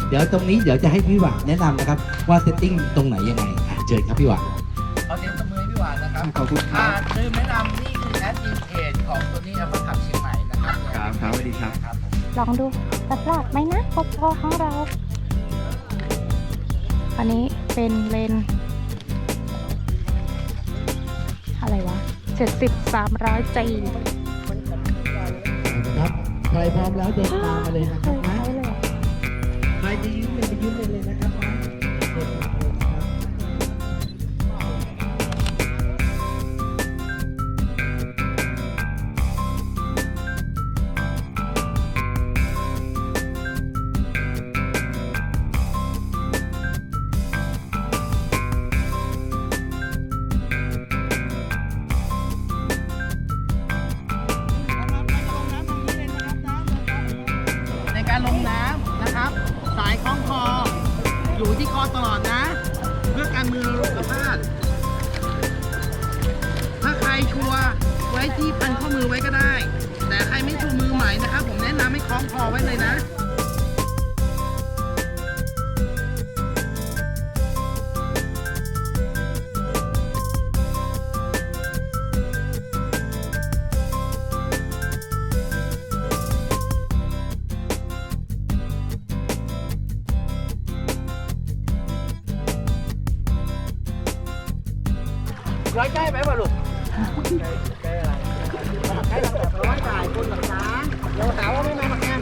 เดี๋ยวตรงนี้เดี๋ยวจะให้พี่หวานแนะนำนะครับว่าเซตติ้งตรงไหนยังไงเชิญครับพี่หวานเอาเสียงตบมือให้พี่หวานนะครับขอบคุณครับลืมแนะนำนี่คือแอดมินเพจของตัวนี้ครับขับเชียงใหม่นะครับครับสวัสดีครับลองดูปลอดไหมนะGoProของเราอันนี้เป็นเลนอะไรวะ70-300Gครับใครพร้อมแล้วเดินตามมาเลยนะครับนะใครจะยืมเลยไปยืมเลยนะครับนะเดินตามเลยนะครับในการลงน้ำนะครับสายคล้องคออยู่ที่คอตลอดนะเพื่อการมือเรากระพาดถ้าใครชัวร์ไว้ที่พันข้อมือไว้ก็ได้แต่ใครไม่ชูมือใหม่นะครับผมแนะนำให้คล้องคอไว้เลยนะใกล้ไหมวะลูกใกล้อะไรใกล้แบบร้อยจ่ายคนแบบช้างเดี๋ยวหาว่าไม่มาแข่ง